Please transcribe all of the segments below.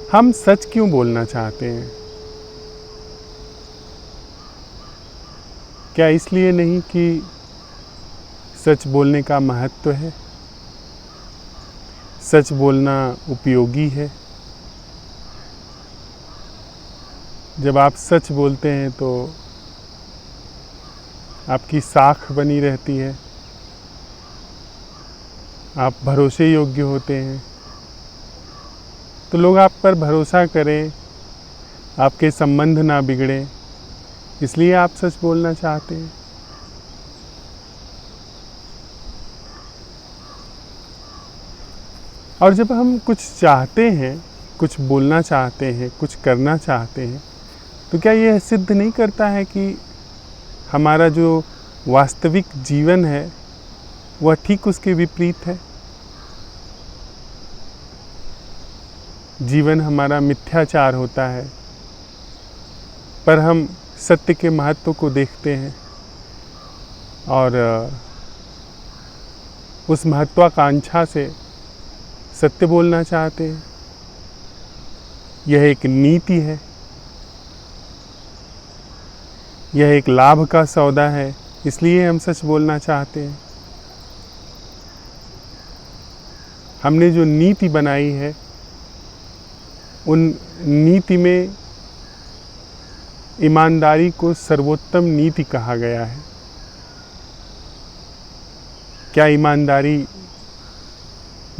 हम सच क्यों बोलना चाहते हैं? क्या इसलिए नहीं कि सच बोलने का महत्व है, सच बोलना उपयोगी है? जब आप सच बोलते हैं तो आपकी साख बनी रहती है, आप भरोसे योग्य होते हैं, तो लोग आप पर भरोसा करें, आपके संबंध ना बिगड़ें, इसलिए आप सच बोलना चाहते हैं। और जब हम कुछ चाहते हैं, कुछ बोलना चाहते हैं, कुछ करना चाहते हैं, तो क्या यह सिद्ध नहीं करता है कि हमारा जो वास्तविक जीवन है वह ठीक उसके विपरीत है? जीवन हमारा मिथ्याचार होता है, पर हम सत्य के महत्व को देखते हैं और उस महत्वाकांक्षा से सत्य बोलना चाहते हैं। यह एक नीति है, यह एक लाभ का सौदा है, इसलिए हम सच बोलना चाहते हैं। हमने जो नीति बनाई है, उन नीति में ईमानदारी को सर्वोत्तम नीति कहा गया है। क्या ईमानदारी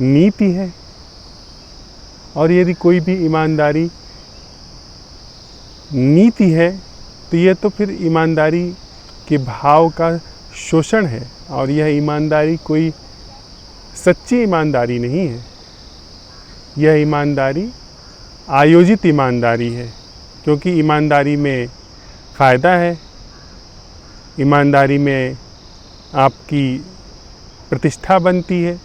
नीति है? और यदि कोई भी ईमानदारी नीति है तो यह तो फिर ईमानदारी के भाव का शोषण है, और यह ईमानदारी कोई सच्ची ईमानदारी नहीं है। यह ईमानदारी आयोजित ईमानदारी है, क्योंकि ईमानदारी में फ़ायदा है, ईमानदारी में आपकी प्रतिष्ठा बनती है,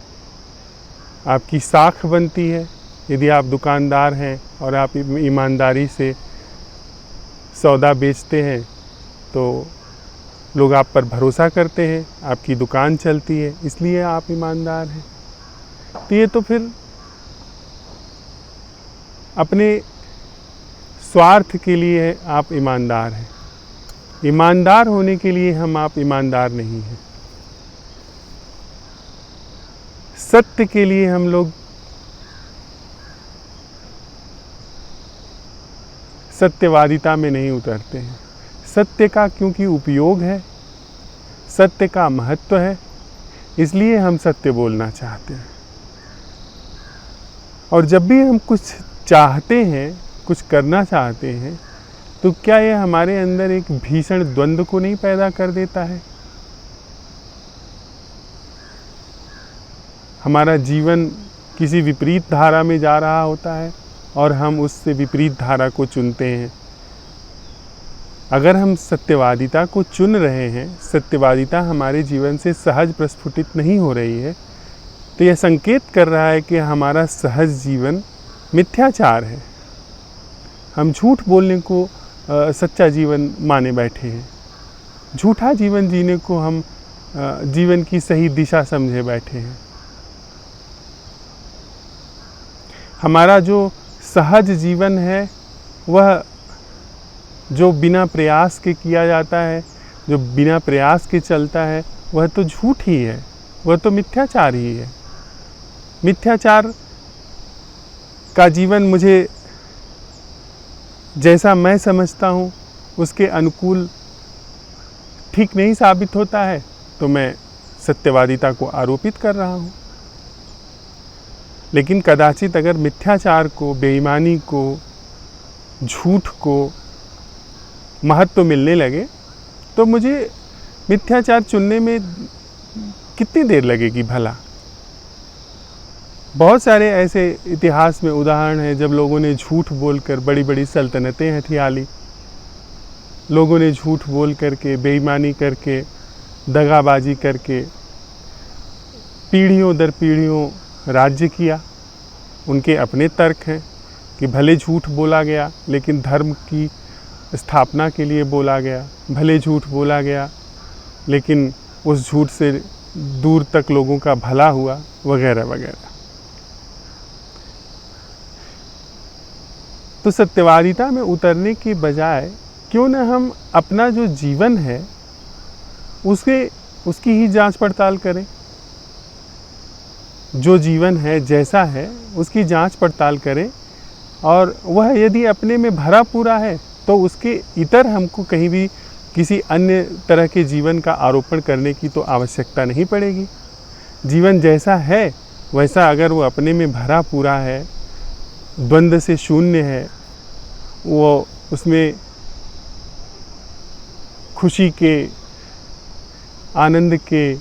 आपकी साख बनती है। यदि आप दुकानदार हैं और आप ईमानदारी से सौदा बेचते हैं तो लोग आप पर भरोसा करते हैं, आपकी दुकान चलती है, इसलिए आप ईमानदार हैं। तो ये तो फिर अपने स्वार्थ के लिए आप ईमानदार हैं। ईमानदार होने के लिए आप ईमानदार नहीं हैं। सत्य के लिए हम लोग सत्यवादिता में नहीं उतरते हैं। सत्य का क्योंकि उपयोग है, सत्य का महत्व है, इसलिए हम सत्य बोलना चाहते हैं। और जब भी हम कुछ चाहते हैं, कुछ करना चाहते हैं, तो क्या यह हमारे अंदर एक भीषण द्वंद्व को नहीं पैदा कर देता है? हमारा जीवन किसी विपरीत धारा में जा रहा होता है और हम उससे विपरीत धारा को चुनते हैं। अगर हम सत्यवादिता को चुन रहे हैं, सत्यवादिता हमारे जीवन से सहज प्रस्फुटित नहीं हो रही है, तो यह संकेत कर रहा है कि हमारा सहज जीवन मिथ्याचार है। हम झूठ बोलने को सच्चा जीवन माने बैठे हैं। झूठा जीवन जीने को हम जीवन की सही दिशा समझे बैठे हैं। हमारा जो सहज जीवन है, वह जो बिना प्रयास के किया जाता है, जो बिना प्रयास के चलता है, वह तो झूठ ही है, वह तो मिथ्याचार ही है। मिथ्याचार का जीवन मुझे जैसा मैं समझता हूँ उसके अनुकूल ठीक नहीं साबित होता है, तो मैं सत्यवादिता को आरोपित कर रहा हूँ। लेकिन कदाचित अगर मिथ्याचार को, बेईमानी को, झूठ को महत्व मिलने लगे, तो मुझे मिथ्याचार चुनने में कितनी देर लगेगी भला? बहुत सारे ऐसे इतिहास में उदाहरण हैं जब लोगों ने झूठ बोलकर बड़ी बड़ी सल्तनतें हथिया ली। लोगों ने झूठ बोल करके, बेईमानी करके, दगाबाजी करके पीढ़ियों दर पीढ़ियों राज्य किया। उनके अपने तर्क हैं कि भले झूठ बोला गया, लेकिन धर्म की स्थापना के लिए बोला गया। भले झूठ बोला गया, लेकिन उस झूठ से दूर तक लोगों का भला हुआ, वगैरह वगैरह। तो सत्यवादिता में उतरने के बजाय क्यों न हम अपना जो जीवन है उसकी ही जांच पड़ताल करें। जो जीवन है जैसा है उसकी जांच पड़ताल करें, और वह यदि अपने में भरा पूरा है तो उसके इतर हमको कहीं भी किसी अन्य तरह के जीवन का आरोपण करने की तो आवश्यकता नहीं पड़ेगी। जीवन जैसा है वैसा अगर वो अपने में भरा पूरा है, द्वंद्व से शून्य है, वो उसमें खुशी के, आनंद के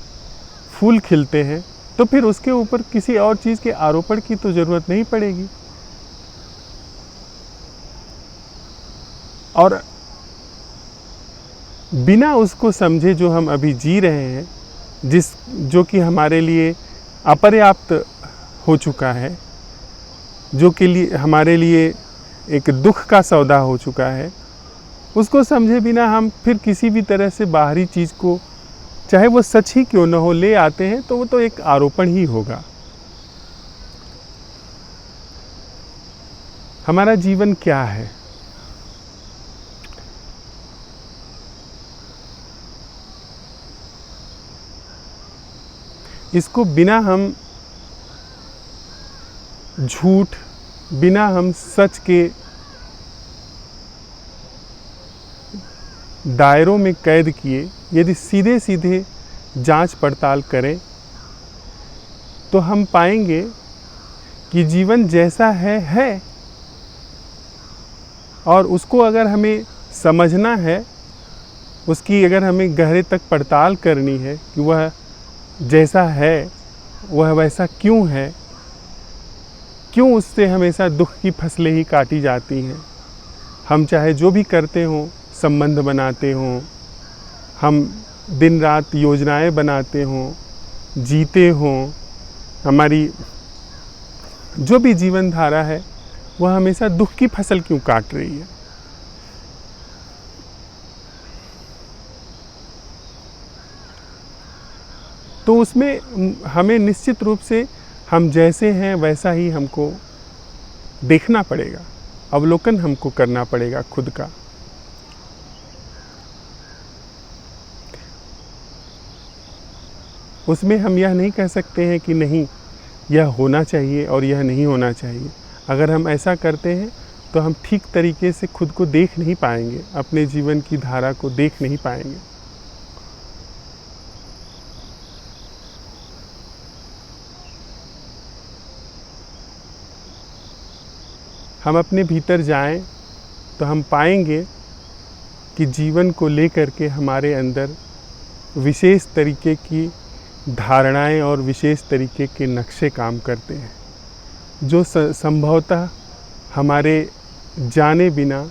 फूल खिलते हैं, तो फिर उसके ऊपर किसी और चीज़ के आरोपण की तो ज़रूरत नहीं पड़ेगी। और बिना उसको समझे जो हम अभी जी रहे हैं, जो कि हमारे लिए अपर्याप्त हो चुका है, जो के लिए हमारे लिए एक दुख का सौदा हो चुका है, उसको समझे बिना हम फिर किसी भी तरह से बाहरी चीज़ को, चाहे वो सच ही क्यों न हो, ले आते हैं तो वो तो एक आरोपण ही होगा। हमारा जीवन क्या है? इसको बिना हम झूठ, बिना हम सच के दायरों में कैद किए यदि सीधे सीधे जांच पड़ताल करें तो हम पाएंगे कि जीवन जैसा है, और उसको अगर हमें समझना है, उसकी अगर हमें गहरे तक पड़ताल करनी है कि वह जैसा है वह वैसा क्यों है, क्यों उससे हमेशा दुख की फसलें ही काटी जाती हैं। हम चाहे जो भी करते हों, संबंध बनाते हों, हम दिन रात योजनाएं बनाते हों, जीते हों, हमारी जो भी जीवन धारा है वह हमेशा दुख की फसल क्यों काट रही है। तो उसमें हमें निश्चित रूप से हम जैसे हैं वैसा ही हमको देखना पड़ेगा, अवलोकन हमको करना पड़ेगा खुद का। उसमें हम यह नहीं कह सकते हैं कि नहीं यह होना चाहिए और यह नहीं होना चाहिए। अगर हम ऐसा करते हैं तो हम ठीक तरीके से खुद को देख नहीं पाएंगे, अपने जीवन की धारा को देख नहीं पाएंगे। हम अपने भीतर जाएं तो हम पाएंगे कि जीवन को लेकर के हमारे अंदर विशेष तरीके की धारणाएं और विशेष तरीके के नक्शे काम करते हैं, जो संभवतः हमारे जाने बिना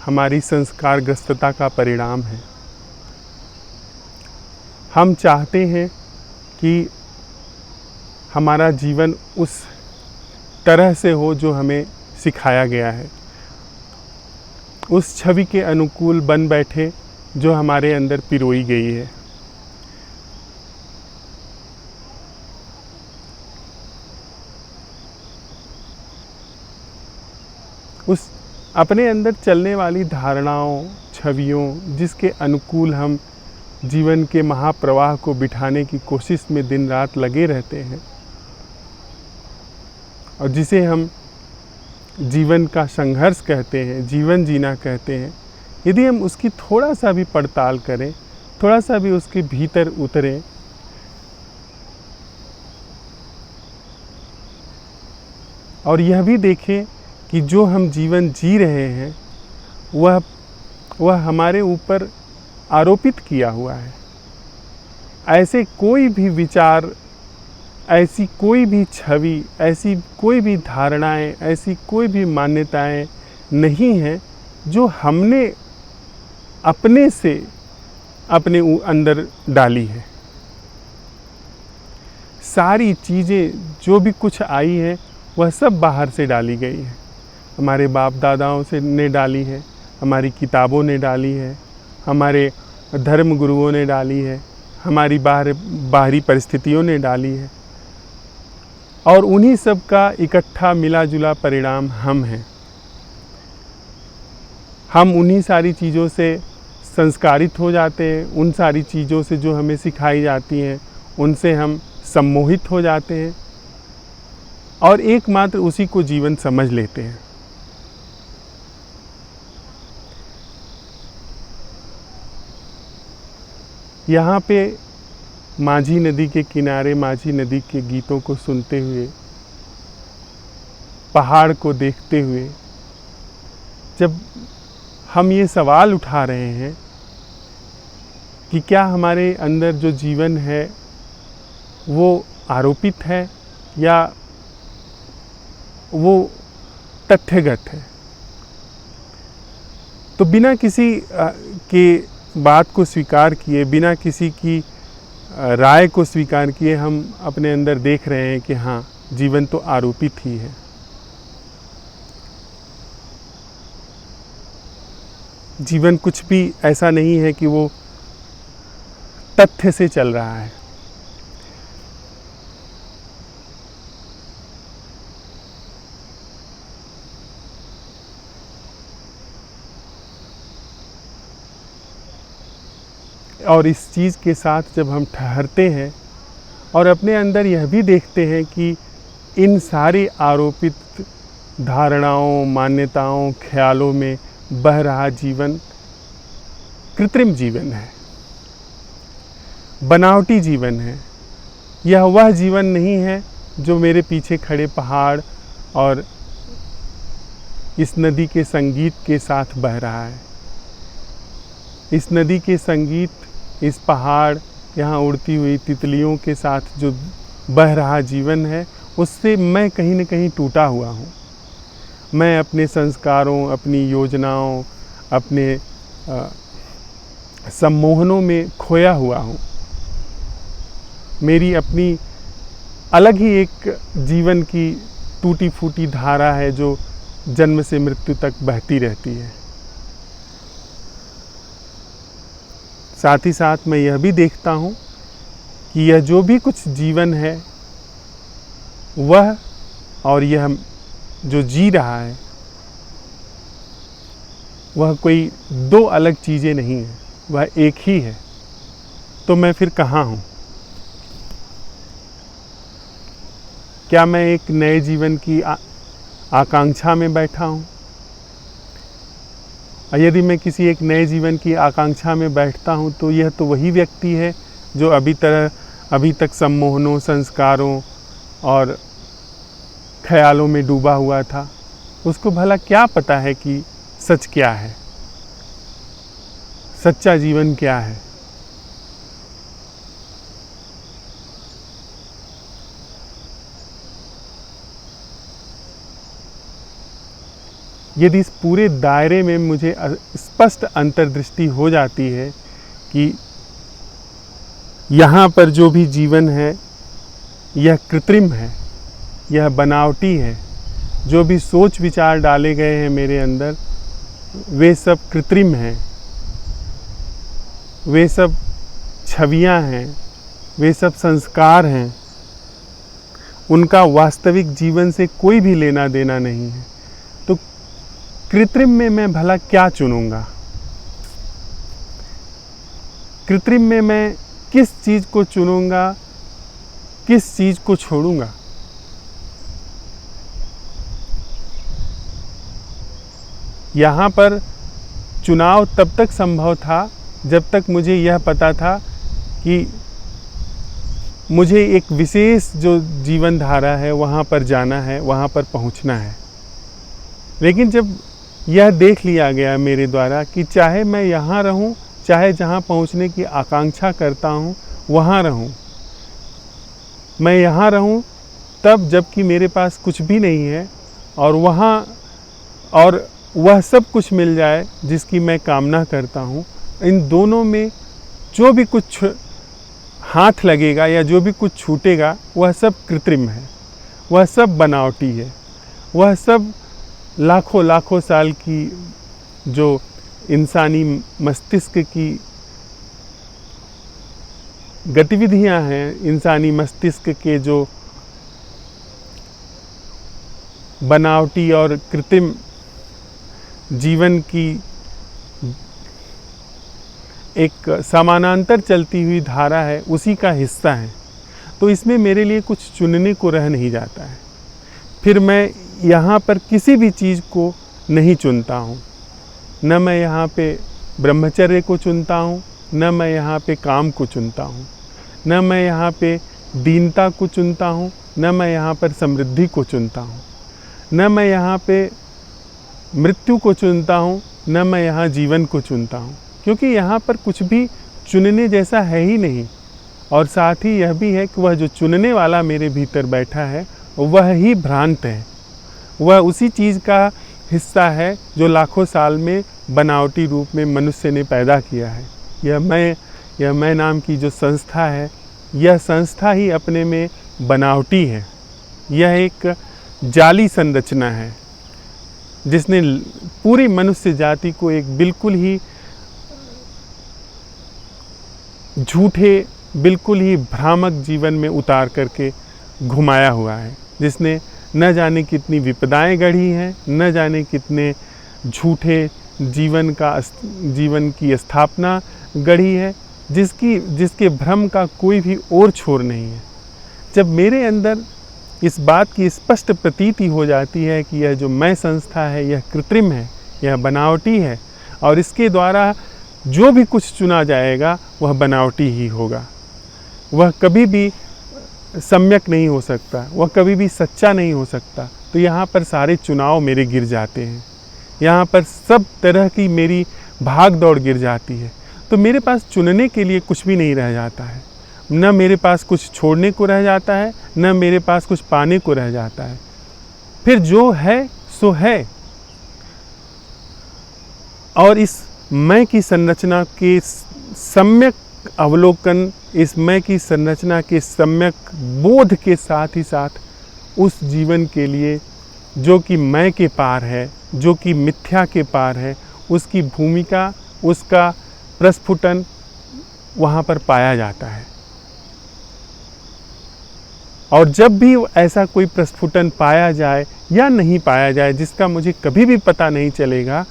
हमारी संस्कारग्रस्तता का परिणाम है। हम चाहते हैं कि हमारा जीवन उस तरह से हो जो हमें सिखाया गया है, उस छवि के अनुकूल बन बैठे जो हमारे अंदर पिरोई गई है। उस अपने अंदर चलने वाली धारणाओं, छवियों, जिसके अनुकूल हम जीवन के महाप्रवाह को बिठाने की कोशिश में दिन रात लगे रहते हैं, और जिसे हम जीवन का संघर्ष कहते हैं, जीवन जीना कहते हैं, यदि हम उसकी थोड़ा सा भी पड़ताल करें, थोड़ा सा भी उसके भीतर उतरें, और यह भी देखें कि जो हम जीवन जी रहे हैं वह हमारे ऊपर आरोपित किया हुआ है। ऐसे कोई भी विचार, ऐसी कोई भी छवि, ऐसी कोई भी धारणाएं, ऐसी कोई भी मान्यताएं नहीं हैं जो हमने अपने से अपने अंदर डाली है। सारी चीज़ें जो भी कुछ आई हैं वह सब बाहर से डाली गई है। हमारे बाप दादाओं से ने डाली है, हमारी किताबों ने डाली है, हमारे धर्म गुरुओं ने डाली है, हमारी बाहरी परिस्थितियों ने डाली है, और उन्हीं सब का इकट्ठा मिला जुला परिणाम हम हैं। हम उन्हीं सारी चीज़ों से संस्कारित हो जाते हैं, उन सारी चीज़ों से जो हमें सिखाई जाती हैं उनसे हम सम्मोहित हो जाते हैं और एकमात्र उसी को जीवन समझ लेते हैं। यहाँ पे माझी नदी के किनारे माझी नदी के गीतों को सुनते हुए, पहाड़ को देखते हुए जब हम ये सवाल उठा रहे हैं कि क्या हमारे अंदर जो जीवन है वो आरोपित है या वो तथ्यगत है, तो बिना किसी के बात को स्वीकार किए, बिना किसी की राय को स्वीकार किए हम अपने अंदर देख रहे हैं कि हाँ, जीवन तो आरोपित ही है। जीवन कुछ भी ऐसा नहीं है कि वो तथ्य से चल रहा है। और इस चीज़ के साथ जब हम ठहरते हैं और अपने अंदर यह भी देखते हैं कि इन सारी आरोपित धारणाओं, मान्यताओं, ख्यालों में बह रहा जीवन कृत्रिम जीवन है, बनावटी जीवन है। यह वह जीवन नहीं है जो मेरे पीछे खड़े पहाड़ और इस नदी के संगीत के साथ बह रहा है। इस नदी के संगीत, इस पहाड़, यहाँ उड़ती हुई तितलियों के साथ जो बह रहा जीवन है, उससे मैं कहीं न कहीं टूटा हुआ हूँ। मैं अपने संस्कारों, अपनी योजनाओं, अपने सम्मोहनों में खोया हुआ हूँ। मेरी अपनी अलग ही एक जीवन की टूटी फूटी धारा है जो जन्म से मृत्यु तक बहती रहती है। साथ ही साथ मैं यह भी देखता हूँ कि यह जो भी कुछ जीवन है वह और यह जो जी रहा है वह कोई दो अलग चीज़ें नहीं है, वह एक ही है। तो मैं फिर कहाँ हूँ? क्या मैं एक नए जीवन की आकांक्षा में बैठा हूँ? यदि मैं किसी एक नए जीवन की आकांक्षा में बैठता हूँ तो यह तो वही व्यक्ति है जो अभी तक सम्मोहनों, संस्कारों और ख्यालों में डूबा हुआ था। उसको भला क्या पता है कि सच क्या है, सच्चा जीवन क्या है। यदि इस पूरे दायरे में मुझे स्पष्ट अंतर्दृष्टि हो जाती है कि यहाँ पर जो भी जीवन है यह कृत्रिम है, यह बनावटी है, जो भी सोच विचार डाले गए हैं मेरे अंदर वे सब कृत्रिम हैं, वे सब छवियाँ हैं, वे सब संस्कार हैं, उनका वास्तविक जीवन से कोई भी लेना देना नहीं है, तो कृत्रिम में मैं भला क्या चुनूंगा? कृत्रिम में मैं किस चीज़ को चुनूंगा, किस चीज़ को छोड़ूंगा? यहाँ पर चुनाव तब तक संभव था जब तक मुझे यह पता था कि मुझे एक विशेष जो जीवन धारा है वहाँ पर जाना है, वहाँ पर पहुँचना है। लेकिन जब यह देख लिया गया मेरे द्वारा कि चाहे मैं यहाँ रहूँ, चाहे जहाँ पहुँचने की आकांक्षा करता हूँ वहाँ रहूँ, मैं यहाँ रहूँ तब जबकि मेरे पास कुछ भी नहीं है और वह सब कुछ मिल जाए जिसकी मैं कामना करता हूँ, इन दोनों में जो भी कुछ हाथ लगेगा या जो भी कुछ छूटेगा वह सब कृत्रिम है, वह सब बनावटी है, वह सब लाखों लाखों साल की जो इंसानी मस्तिष्क की गतिविधियां हैं, इंसानी मस्तिष्क के जो बनावटी और कृत्रिम जीवन की एक समानांतर चलती हुई धारा है, उसी का हिस्सा है। तो इसमें मेरे लिए कुछ चुनने को रह नहीं जाता है। फिर मैं यहाँ पर किसी भी चीज़ को नहीं चुनता हूँ। न मैं यहाँ पे ब्रह्मचर्य को चुनता हूँ, न मैं यहाँ पे काम को चुनता हूँ, न मैं यहाँ पे दीनता को चुनता हूँ, न मैं यहाँ पर समृद्धि को चुनता हूँ, न मैं यहाँ पे मृत्यु को चुनता हूँ, न मैं यहाँ जीवन को चुनता हूँ। क्योंकि यहाँ पर कुछ भी चुनने जैसा है ही नहीं। और साथ ही यह भी है कि वह जो चुनने वाला मेरे भीतर बैठा है वह ही भ्रांत है। वह उसी चीज़ का हिस्सा है जो लाखों साल में बनावटी रूप में मनुष्य ने पैदा किया है। यह मैं नाम की जो संस्था है, यह संस्था ही अपने में बनावटी है। यह एक जाली संरचना है जिसने पूरी मनुष्य जाति को एक बिल्कुल ही झूठे, बिल्कुल ही भ्रामक जीवन में उतार करके घुमाया हुआ है, जिसने न जाने कितनी विपदाएं गढ़ी हैं, न जाने कितने झूठे जीवन की स्थापना गढ़ी है, जिसके भ्रम का कोई भी और छोर नहीं है। जब मेरे अंदर इस बात की स्पष्ट प्रतीति हो जाती है कि यह जो मैं संस्था है यह कृत्रिम है, यह बनावटी है, और इसके द्वारा जो भी कुछ चुना जाएगा वह बनावटी ही होगा, वह कभी भी सम्यक नहीं हो सकता, वह कभी भी सच्चा नहीं हो सकता, तो यहाँ पर सारे चुनाव मेरे गिर जाते हैं। यहाँ पर सब तरह की मेरी भाग दौड़ गिर जाती है। तो मेरे पास चुनने के लिए कुछ भी नहीं रह जाता है। न मेरे पास कुछ छोड़ने को रह जाता है, न मेरे पास कुछ पाने को रह जाता है। फिर जो है सो है। और इस मैं की संरचना के सम्यक अवलोकन, इस मैं की संरचना के सम्यक बोध के साथ ही साथ उस जीवन के लिए जो कि मैं के पार है, जो कि मिथ्या के पार है, उसकी भूमिका, उसका प्रस्फुटन वहाँ पर पाया जाता है। और जब भी ऐसा कोई प्रस्फुटन पाया जाए या नहीं पाया जाए, जिसका मुझे कभी भी पता नहीं चलेगा,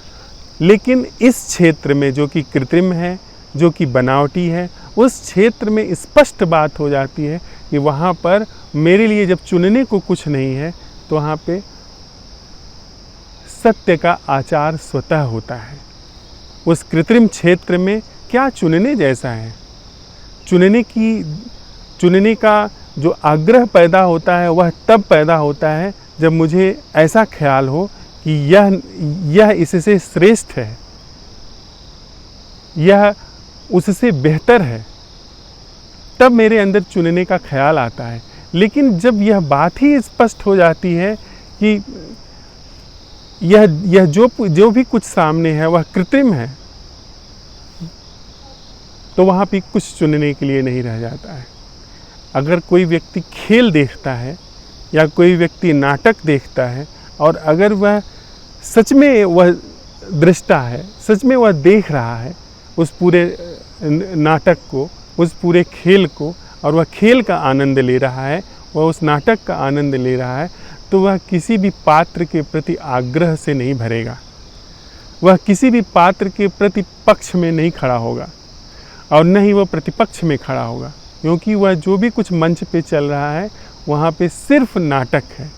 लेकिन इस क्षेत्र में जो कि कृत्रिम है, जो कि बनावटी है, उस क्षेत्र में स्पष्ट बात हो जाती है कि वहाँ पर मेरे लिए जब चुनने को कुछ नहीं है, तो वहाँ पे सत्य का आचार स्वतः होता है। उस कृत्रिम क्षेत्र में क्या चुनने जैसा है? चुनने का जो आग्रह पैदा होता है वह तब पैदा होता है जब मुझे ऐसा ख्याल हो कि यह इससे श्रेष्ठ है, यह उससे बेहतर है, तब मेरे अंदर चुनने का ख्याल आता है। लेकिन जब यह बात ही स्पष्ट हो जाती है कि यह जो भी कुछ सामने है वह कृत्रिम है, तो वहाँ पे कुछ चुनने के लिए नहीं रह जाता है। अगर कोई व्यक्ति खेल देखता है या कोई व्यक्ति नाटक देखता है, और अगर वह सच में वह दृष्टा है, सच में वह देख रहा है उस पूरे नाटक को, उस पूरे खेल को, और वह खेल का आनंद ले रहा है, वह उस नाटक का आनंद ले रहा है, तो वह किसी भी पात्र के प्रति आग्रह से नहीं भरेगा, वह किसी भी पात्र के प्रति पक्ष में नहीं खड़ा होगा, और न ही वह प्रतिपक्ष में खड़ा होगा, क्योंकि वह जो भी कुछ मंच पे चल रहा है वहाँ पे सिर्फ नाटक है।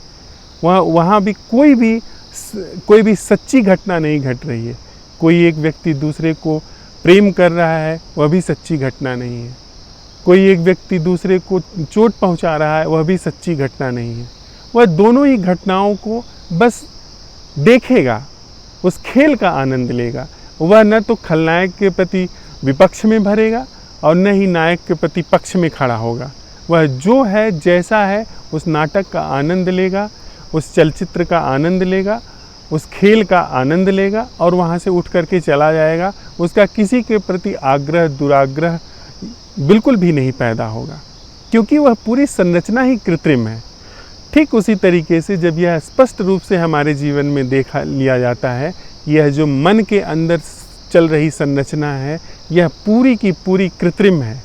वहाँ भी कोई भी सच्ची घटना नहीं घट रही है। कोई एक व्यक्ति दूसरे को प्रेम कर रहा है, वह भी सच्ची घटना नहीं है। कोई एक व्यक्ति दूसरे को चोट पहुँचा रहा है, वह भी सच्ची घटना नहीं है। वह दोनों ही घटनाओं को बस देखेगा, उस खेल का आनंद लेगा। वह न तो खलनायक के प्रति विपक्ष में भरेगा और न ही नायक के प्रति पक्ष में खड़ा होगा। वह जो है, जैसा है, उस नाटक का आनंद लेगा, उस चलचित्र का आनंद लेगा, उस खेल का आनंद लेगा और वहाँ से उठ करके चला जाएगा। उसका किसी के प्रति आग्रह, दुराग्रह बिल्कुल भी नहीं पैदा होगा, क्योंकि वह पूरी संरचना ही कृत्रिम है। ठीक उसी तरीके से जब यह स्पष्ट रूप से हमारे जीवन में देखा लिया जाता है, यह जो मन के अंदर चल रही संरचना है, यह पूरी की पूरी कृत्रिम है।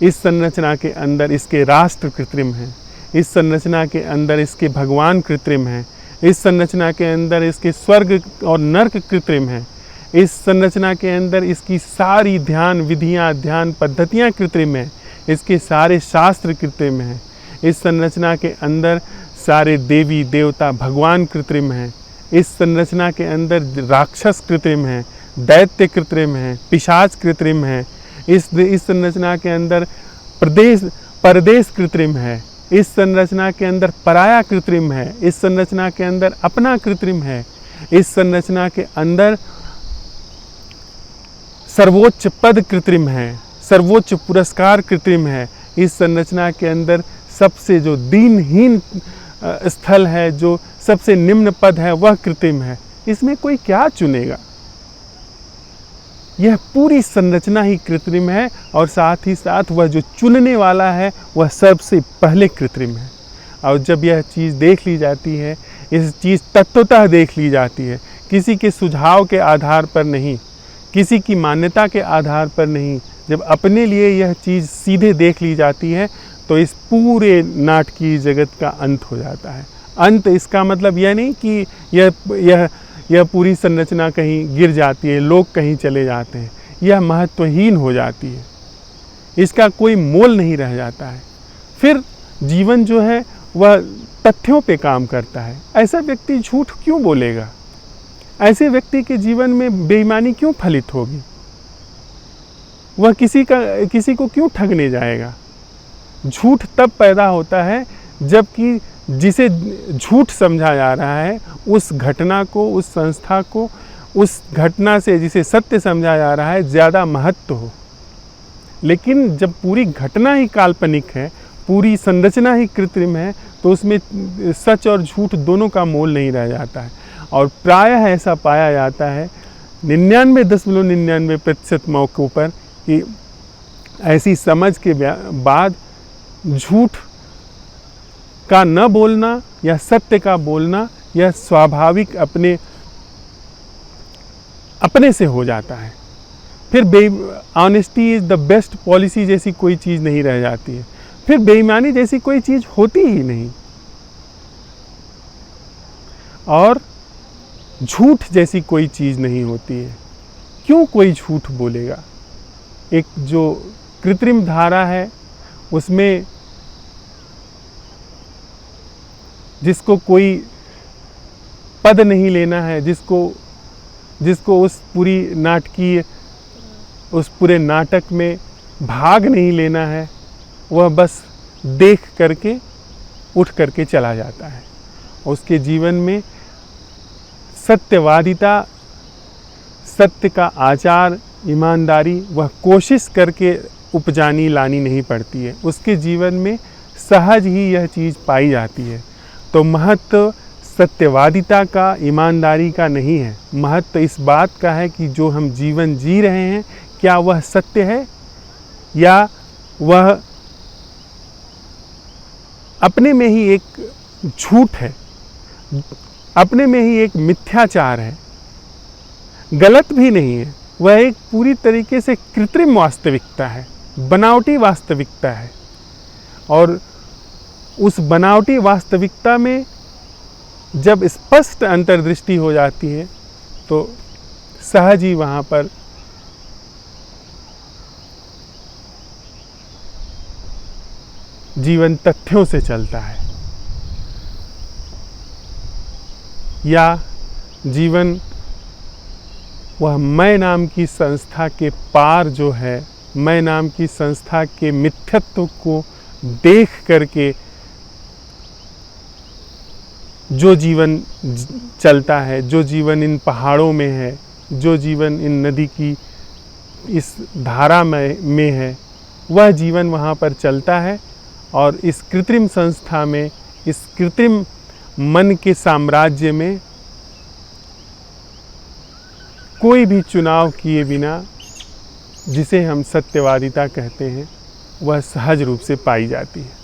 इस संरचना के अंदर इसके राष्ट्र कृत्रिम हैं, इस संरचना के अंदर इसके भगवान कृत्रिम हैं, इस संरचना के अंदर इसके स्वर्ग और नर्क कृत्रिम हैं, इस संरचना के अंदर इसकी सारी ध्यान विधियाँ, ध्यान पद्धतियाँ कृत्रिम हैं, इसके सारे शास्त्र कृत्रिम हैं। इस संरचना के अंदर सारे देवी देवता भगवान कृत्रिम हैं। इस संरचना के अंदर राक्षस कृत्रिम हैं, दैत्य कृत्रिम हैं, पिशाच कृत्रिम हैं। इस संरचना के अंदर परदेश कृत्रिम है। इस संरचना के अंदर पराया कृत्रिम है। इस संरचना के अंदर अपना कृत्रिम है। इस संरचना के अंदर सर्वोच्च पद कृत्रिम है, सर्वोच्च पुरस्कार कृत्रिम है। इस संरचना के अंदर सबसे जो दीनहीन स्थल है, जो सबसे निम्न पद है, वह कृत्रिम है। इसमें कोई क्या चुनेगा? यह पूरी संरचना ही कृत्रिम है और साथ ही साथ वह जो चुनने वाला है वह सबसे पहले कृत्रिम है। और जब यह चीज़ देख ली जाती है, इस चीज़ तत्वतः देख ली जाती है, किसी के सुझाव के आधार पर नहीं, किसी की मान्यता के आधार पर नहीं, जब अपने लिए यह चीज़ सीधे देख ली जाती है तो इस पूरे नाटकीय जगत का अंत हो जाता है। अंत इसका मतलब यह नहीं कि यह पूरी संरचना कहीं गिर जाती है, लोग कहीं चले जाते हैं। यह महत्वहीन हो जाती है, इसका कोई मोल नहीं रह जाता है। फिर जीवन जो है वह तथ्यों पे काम करता है। ऐसा व्यक्ति झूठ क्यों बोलेगा? ऐसे व्यक्ति के जीवन में बेईमानी क्यों फलित होगी? वह किसी को क्यों ठगने जाएगा? झूठ तब पैदा होता है जबकि जिसे झूठ समझा जा रहा है उस घटना को, उस संस्था को, उस घटना से जिसे सत्य समझा जा रहा है ज़्यादा महत्व हो। लेकिन जब पूरी घटना ही काल्पनिक है, पूरी संरचना ही कृत्रिम है, तो उसमें सच और झूठ दोनों का मोल नहीं रह जाता है। और प्रायः ऐसा पाया जाता है 99.99% मौक़ों पर कि ऐसी समझ के बाद झूठ का न बोलना या सत्य का बोलना यह स्वाभाविक अपने से हो जाता है। फिर honesty is the best policy जैसी कोई चीज़ नहीं रह जाती है। फिर बेईमानी जैसी कोई चीज़ होती ही नहीं, और झूठ जैसी कोई चीज़ नहीं होती है। क्यों कोई झूठ बोलेगा? एक जो कृत्रिम धारा है उसमें जिसको कोई पद नहीं लेना है, जिसको उस पूरे नाटक में भाग नहीं लेना है, वह बस देख करके उठ करके चला जाता है। उसके जीवन में सत्यवादिता, सत्य का आचार, ईमानदारी वह कोशिश करके उपजानी लानी नहीं पड़ती है। उसके जीवन में सहज ही यह चीज़ पाई जाती है। तो महत्व सत्यवादिता का, ईमानदारी का नहीं है। महत्व इस बात का है कि जो हम जीवन जी रहे हैं क्या वह सत्य है या वह अपने में ही एक झूठ है, अपने में ही एक मिथ्याचार है। गलत भी नहीं है, वह एक पूरी तरीके से कृत्रिम वास्तविकता है, बनावटी वास्तविकता है। और उस बनावटी वास्तविकता में जब स्पष्ट अंतर्दृष्टि हो जाती है तो सहज ही वहाँ पर जीवन तथ्यों से चलता है, या जीवन वह मैं नाम की संस्था के पार जो है, मैं नाम की संस्था के मिथ्यत्व को देख करके जो जीवन चलता है, जो जीवन इन पहाड़ों में है, जो जीवन इन नदी की इस धारा में है, वह जीवन वहाँ पर चलता है। और इस कृत्रिम संस्था में, इस कृत्रिम मन के साम्राज्य में कोई भी चुनाव किए बिना, जिसे हम सत्यवादिता कहते हैं, वह सहज रूप से पाई जाती है।